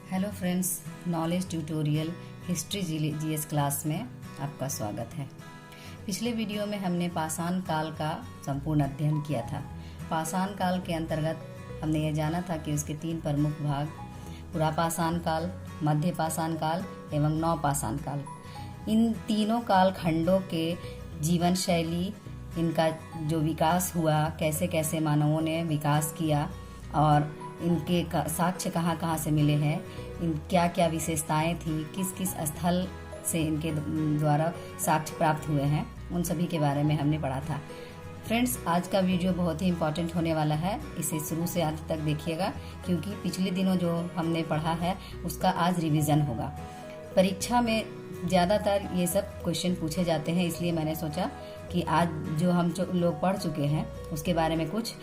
Hello friends, knowledge tutorial history GS class में आपका स्वागत है। पिछले वीडियो में हमने पाषाण काल का संपूर्ण अध्ययन किया था। पाषाण काल के अंतर्गत हमने ये जाना था कि उसके 3 प्रमुख भाग पुरापाषाण काल, मध्य पाषाण काल एवं नवपाषाण काल। इन तीनों काल खंडों के जीवन शैली, इनका जो विकास हुआ, कैसे कैसे मानवों ने विकास किया और इनके साक्ष्य कहाँ कहाँ से मिले हैं, इन क्या क्या विशेषताएं थी, किस किस स्थल से इनके द्वारा साक्ष्य प्राप्त हुए हैं, उन सभी के बारे में हमने पढ़ा था। फ्रेंड्स, आज का वीडियो बहुत ही इम्पोर्टेंट होने वाला है, इसे शुरू से अंत तक देखिएगा क्योंकि पिछले दिनों जो हमने पढ़ा है उसका आज रिवीजन होगा। परीक्षा में ज़्यादातर ये सब क्वेश्चन पूछे जाते हैं, इसलिए मैंने सोचा कि आज जो हम लोग पढ़ चुके हैं उसके बारे में कुछ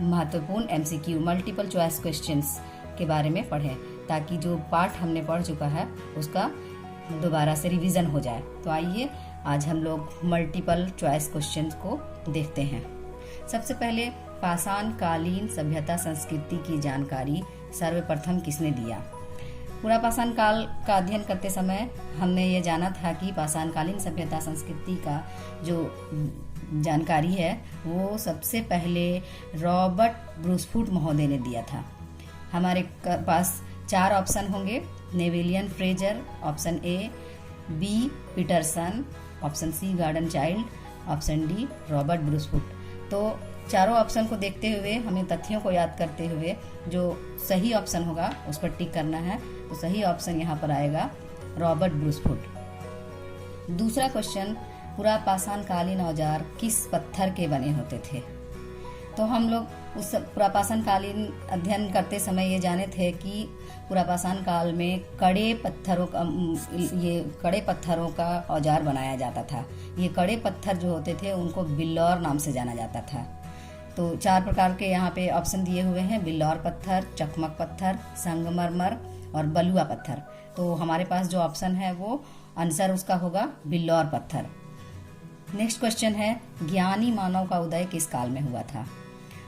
महत्वपूर्ण एमसीक्यू मल्टीपल चॉइस क्वेश्चंस के बारे में पढ़ें, ताकि जो पार्ट हमने पढ़ चुका है उसका दोबारा से रिवीजन हो जाए। तो आइए आज हम लोग मल्टीपल चॉइस क्वेश्चंस को देखते हैं। सबसे पहले, पाषाण कालीन सभ्यता संस्कृति की जानकारी सर्वप्रथम किसने दिया? पुरापाषाण काल का अध्ययन करते समय हमने ये जाना था कि पाषाण कालीन सभ्यता संस्कृति का जो जानकारी है वो सबसे पहले रॉबर्ट ब्रूसफुट महोदय ने दिया था। हमारे पास 4 ऑप्शन होंगे, Nevillian Frazer, option A, B Peterson, option C Gordon Childe, option D Robert Bruce Foote. तो चारों ऑप्शन को देखते हुए हमें तथ्यों को याद करते हुए जो सही ऑप्शन होगा उस पर टिक करना है। तो सही ऑप्शन यहाँ पर आएगा रॉबर्ट ब्रूसफुट। दूसरा क्वेश्चन, पुरापाषाण कालीन औजार किस पत्थर के बने होते थे? तो हम लोग उस पुरापाषाण कालीन अध्ययन करते समय ये जाने थे कि पुरापाषाण काल में कड़े पत्थरों का औजार बनाया जाता था। ये कड़े पत्थर जो होते थे उनको बिल्लौर नाम से जाना जाता था। तो 4 प्रकार के यहाँ पे ऑप्शन दिए हुए हैं, बिल्लौर पत्थर, चकमक पत्थर, संगमरमर और बलुआ पत्थर। तो हमारे पास जो ऑप्शन है वो आंसर उसका होगा बिल्लौर पत्थर। नेक्स्ट क्वेश्चन है, ज्ञानी मानव का उदय किस काल में हुआ था?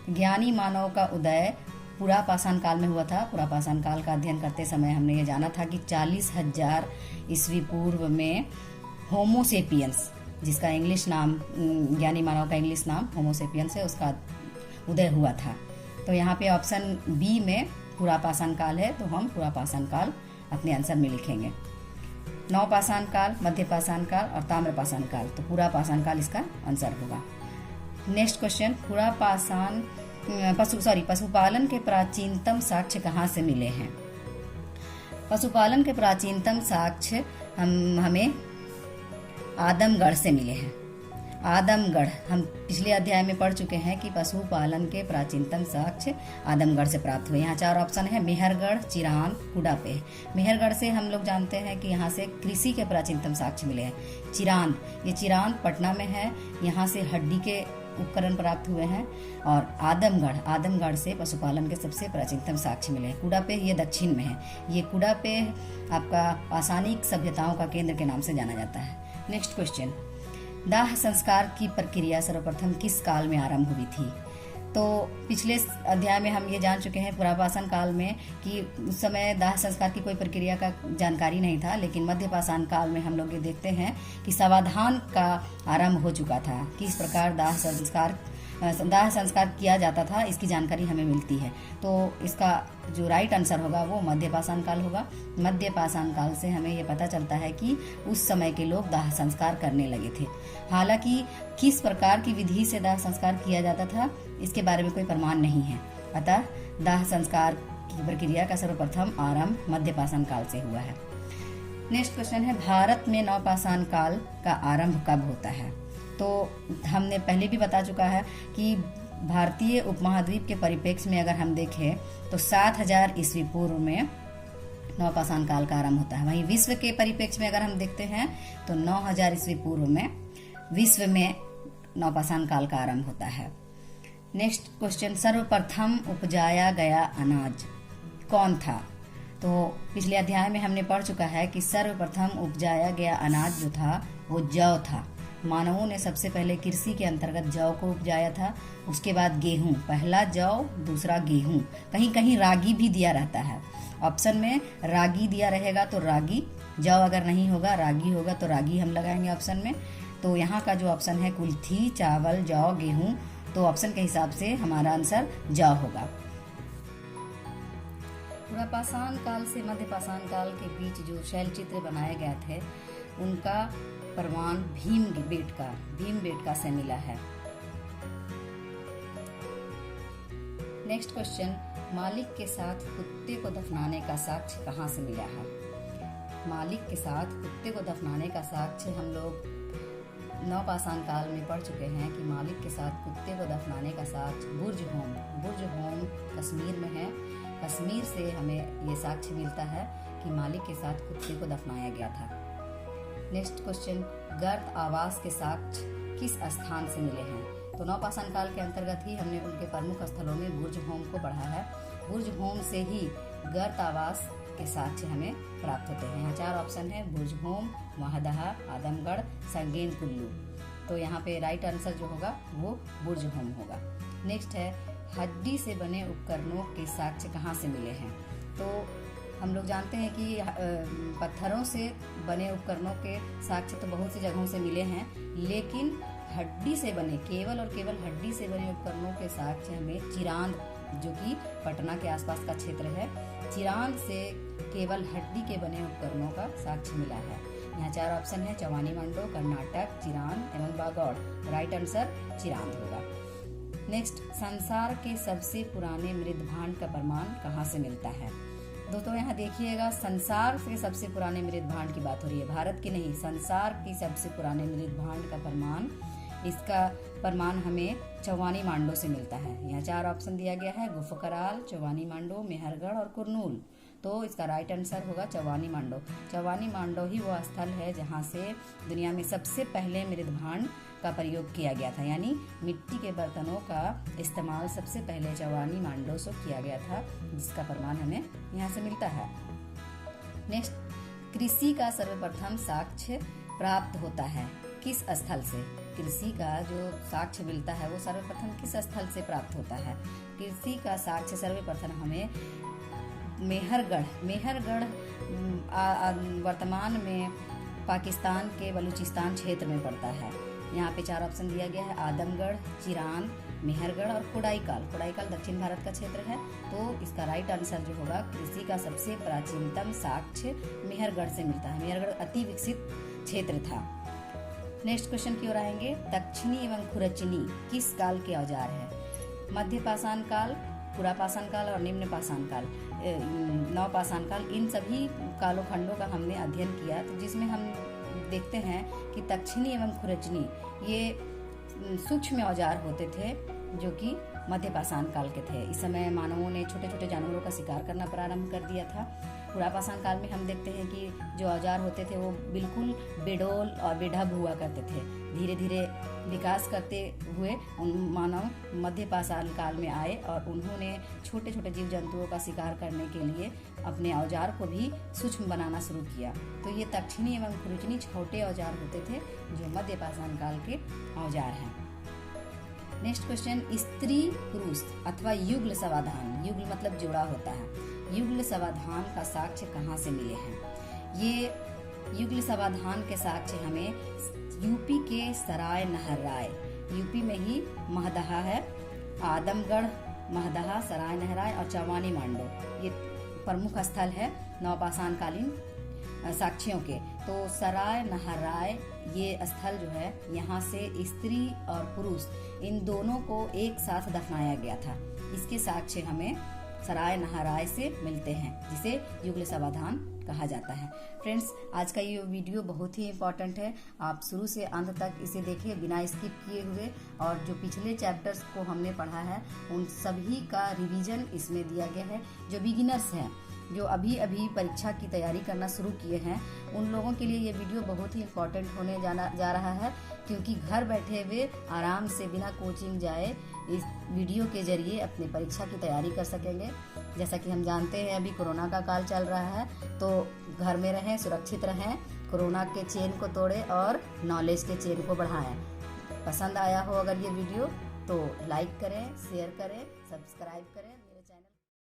ज्ञानी मानव का उदय पुरापाषाण काल में हुआ था। पुरापाषाण काल का अध्ययन करते समय हमने ये जाना था कि 40,000 ईस्वी पूर्व में होमोसेपियंस, जिसका इंग्लिश नाम, ज्ञानी मानव का इंग्लिश नाम होमोसेपियंस है, उसका उदय हुआ था। तो यहाँ पे ऑप्शन बी में पुरापाषाण काल है, तो हम पुरापाषाण काल अपने आंसर में लिखेंगे। नवपाषाण काल, मध्यपाषाण काल और ताम्रपाषाण काल, तो पुरापाषाण काल इसका आंसर होगा। नेक्स्ट क्वेश्चन, पशुपालन के प्राचीनतम साक्ष्य कहाँ से मिले हैं? पशुपालन के प्राचीनतम साक्ष्य हमें आदमगढ़ से मिले हैं। आदमगढ़, हम पिछले अध्याय में पढ़ चुके हैं कि पशुपालन के प्राचीनतम साक्ष्य आदमगढ़ से प्राप्त हुए। यहाँ 4 ऑप्शन है, मेहरगढ़, चिरान, कुडापे। मेहरगढ़ से हम लोग जानते हैं कि यहाँ से कृषि के प्राचीनतम साक्ष्य मिले हैं। चिरान, ये चिरान पटना में है, यहाँ से हड्डी के उपकरण प्राप्त हुए हैं। और आदमगढ़ से पशुपालन के सबसे प्राचीनतम साक्ष्य मिले हैं। कुडापे ये दक्षिण में है। ये कुडापे आपका पाषाणिक सभ्यताओं का केंद्र के नाम से जाना जाता है। नेक्स्ट क्वेश्चन, दाह संस्कार की प्रक्रिया सर्वप्रथम किस काल में आरंभ हुई थी? तो पिछले अध्याय में हम ये जान चुके हैं पुरापाषाण काल में कि उस समय दाह संस्कार की कोई प्रक्रिया का जानकारी नहीं था, लेकिन मध्यपाषाण काल में हम लोग ये देखते हैं कि समाधान का आरंभ हो चुका था। किस प्रकार दाह संस्कार किया जाता था इसकी जानकारी हमें मिलती है। तो इसका जो राइट आंसर होगा वो मध्यपाषाण काल होगा। मध्यपाषाण काल से हमें ये पता चलता है कि उस समय के लोग दाह संस्कार करने लगे थे। हालांकि किस प्रकार की विधि से दाह संस्कार किया जाता था इसके बारे में कोई प्रमाण नहीं है, अतः दाह संस्कार की प्रक्रिया का सर्वप्रथम आरंभ मध्यपाषाण काल से हुआ है। नेक्स्ट क्वेश्चन है, भारत में नवपाषाण काल का आरंभ कब होता है? तो हमने पहले भी बता चुका है कि भारतीय उपमहाद्वीप के परिप्रेक्ष्य में अगर हम देखें तो 7,000 ईस्वी पूर्व में नवपाषाण काल का आरंभ होता है। वहीं विश्व के परिप्रेक्ष्य में अगर हम देखते हैं तो 9,000 ईस्वी पूर्व में विश्व में नवपाषाण काल का आरंभ होता है। नेक्स्ट क्वेश्चन, सर्वप्रथम उपजाया गया अनाज कौन था? तो पिछले अध्याय में हमने पढ़ चुका है कि सर्वप्रथम उपजाया गया अनाज जो था वो जौ था। मानवों ने सबसे पहले कृषि के अंतर्गत जौ को उपजाया था, उसके बाद गेहूं, पहला जौ दूसरा गेहूं, कहीं कहीं रागी भी दिया रहता है। ऑप्शन में रागी दिया रहेगा तो रागी, जौ अगर नहीं होगा रागी होगा तो रागी हम लगाएंगे ऑप्शन में। तो यहाँ का जो ऑप्शन है कुल्थी, चावल, जौ, गेहूं, तो ऑप्शन के हिसाब से हमारा आंसर जौ होगा। पुरापाषाण काल से मध्य पाषाण काल के बीच जो शैल चित्र बनाए गए थे उनका प्रमाण भीमबेटका से मिला है। नेक्स्ट क्वेश्चन, मालिक के साथ कुत्ते को दफनाने का साक्ष्य कहाँ से मिला है? मालिक के साथ कुत्ते को दफनाने का साक्ष्य हम लोग नवपाषाण काल में पढ़ चुके हैं कि मालिक के साथ कुत्ते को दफनाने का साक्ष्य बुर्ज होम कश्मीर में है। कश्मीर से हमें ये साक्ष्य मिलता है कि मालिक के साथ कुत्ते को दफनाया गया था। नेक्स्ट क्वेश्चन, गर्त आवास के साक्ष्य किस स्थान से मिले हैं? तो नवपाषाण काल के अंतर्गत ही हमने उनके प्रमुख स्थलों में बुर्ज होम को पढ़ा है। बुर्ज होम से ही गर्त आवास के साक्ष्य हमें प्राप्त होते हैं। यहाँ 4 ऑप्शन है, बुर्ज होम, महदहा, आदमगढ़, संगेन कुल्लू। तो यहाँ पे राइट आंसर जो होगा वो बुर्ज होम होगा। नेक्स्ट है, हड्डी से बने उपकरणों के साक्ष्य कहाँ से मिले हैं? तो हम लोग जानते हैं कि पत्थरों से बने उपकरणों के साक्ष्य तो बहुत सी जगहों से मिले हैं, लेकिन हड्डी से बने केवल हड्डी से बने उपकरणों के साक्ष्य हमें चिरांद, जो कि पटना के आसपास का क्षेत्र है, चिरांद से केवल हड्डी के बने उपकरणों का साक्ष्य मिला है। यहाँ 4 ऑप्शन है, चवानी मांडो, कर्नाटक, चिरांद एवं बागौड़। राइट आंसर चिरांद होगा। नेक्स्ट, संसार के सबसे पुराने मृदभांड का प्रमाण कहाँ से मिलता है? दोस्तों यहाँ देखिएगा, संसार के सबसे पुराने मृदभांड की बात हो रही है, भारत की नहीं, संसार की सबसे पुराने मृदभांड का प्रमाण, इसका प्रमाण हमें चौवानी मांडो से मिलता है। यहाँ 4 ऑप्शन दिया गया है, गुफकराल, चौवानी मांडो, मेहरगढ़ और कुरनूल। तो इसका राइट आंसर होगा चौवानी मांडो। चौवानी मांडो ही वो स्थल है जहाँ से दुनिया में सबसे पहले मृदभांड का प्रयोग किया गया था, यानी मिट्टी के बर्तनों का इस्तेमाल सबसे पहले चौवानी मांडो से किया गया था, जिसका प्रमाण हमें यहाँ से मिलता है। नेक्स्ट, कृषि का सर्वप्रथम साक्ष्य प्राप्त होता है किस स्थल से? कृषि का जो साक्ष्य मिलता है वो सर्वप्रथम किस स्थल से प्राप्त होता है? कृषि का साक्ष्य सर्वप्रथम हमें मेहरगढ़ वर्तमान में पाकिस्तान के बलूचिस्तान क्षेत्र में पड़ता है। यहाँ पे 4 ऑप्शन दिया गया है, आदमगढ़, चिरांद, मेहरगढ़ और कोडाईकल दक्षिण भारत का क्षेत्र है। तो इसका राइट आंसर जो होगा, कृषि का सबसे प्राचीनतम साक्ष्य मेहरगढ़ से मिलता है। मेहरगढ़ अति विकसित क्षेत्र था। नेक्स्ट क्वेश्चन की ओर आएंगे, दक्षिणी एवं खुरचनी किस काल के औजार है? मध्य पाषाण काल, पुरापाषाण काल और निम्न पाषाण काल, नवपाषाण काल, इन सभी कालखंडों का हमने अध्ययन किया। तो जिसमें हम देखते हैं कि दक्षिणी एवं खुरचनी ये सूक्ष्म औजार होते थे जो कि मध्य पाषाण काल के थे। इस समय मानवों ने छोटे छोटे जानवरों का शिकार करना प्रारंभ कर दिया था। पुरापाषाण काल में हम देखते हैं कि जो औजार होते थे वो बिल्कुल बेडोल और बेढब हुआ करते थे। धीरे धीरे विकास करते हुए मानव मध्य पाषाण काल में आए और उन्होंने छोटे छोटे जीव जंतुओं का शिकार करने के लिए अपने औजार को भी सूक्ष्म बनाना शुरू किया। तो ये दक्षिणी एवं खुरचनी छोटे औजार होते थे जो मध्य पाषाण काल के औजार हैं। नेक्स्ट क्वेश्चन, स्त्री पुरुष अथवा युगल समाधान, युगल मतलब जोड़ा होता है, युगल समाधान का साक्ष्य कहाँ से मिले हैं? ये युगल समाधान के साक्ष्य हमें यूपी के सराय नहराय, यूपी में ही महदहा है, आदमगढ़, महदहा, सराय नहराय और चौवानी मांडो, ये प्रमुख स्थल है नवपाषाण कालीन साक्ष्यों के। तो सराय नहराय ये स्थल जो है, यहाँ से स्त्री और पुरुष इन दोनों को एक साथ दफनाया गया था। इसके साक्ष्य हमें सराय नहराय से मिलते हैं, जिसे युगल समाधान कहा जाता है। फ्रेंड्स, आज का ये वीडियो बहुत ही इम्पोर्टेंट है, आप शुरू से अंत तक इसे देखिए बिना स्किप किए हुए, और जो पिछले चैप्टर्स को हमने पढ़ा है उन सभी का रिवीजन इसमें दिया गया है। जो बिगिनर्स हैं, जो अभी अभी परीक्षा की तैयारी करना शुरू किए हैं, उन लोगों के लिए ये वीडियो बहुत ही इम्पोर्टेंट होने जा रहा है, क्योंकि घर बैठे हुए आराम से बिना कोचिंग जाए इस वीडियो के जरिए अपनी परीक्षा की तैयारी कर सकेंगे। जैसा कि हम जानते हैं अभी कोरोना का काल चल रहा है, तो घर में रहें, सुरक्षित रहें, कोरोना के चेन को तोड़ें और नॉलेज के चेन को बढ़ाएं। पसंद आया हो अगर ये वीडियो तो लाइक करें, शेयर करें, सब्सक्राइब करें।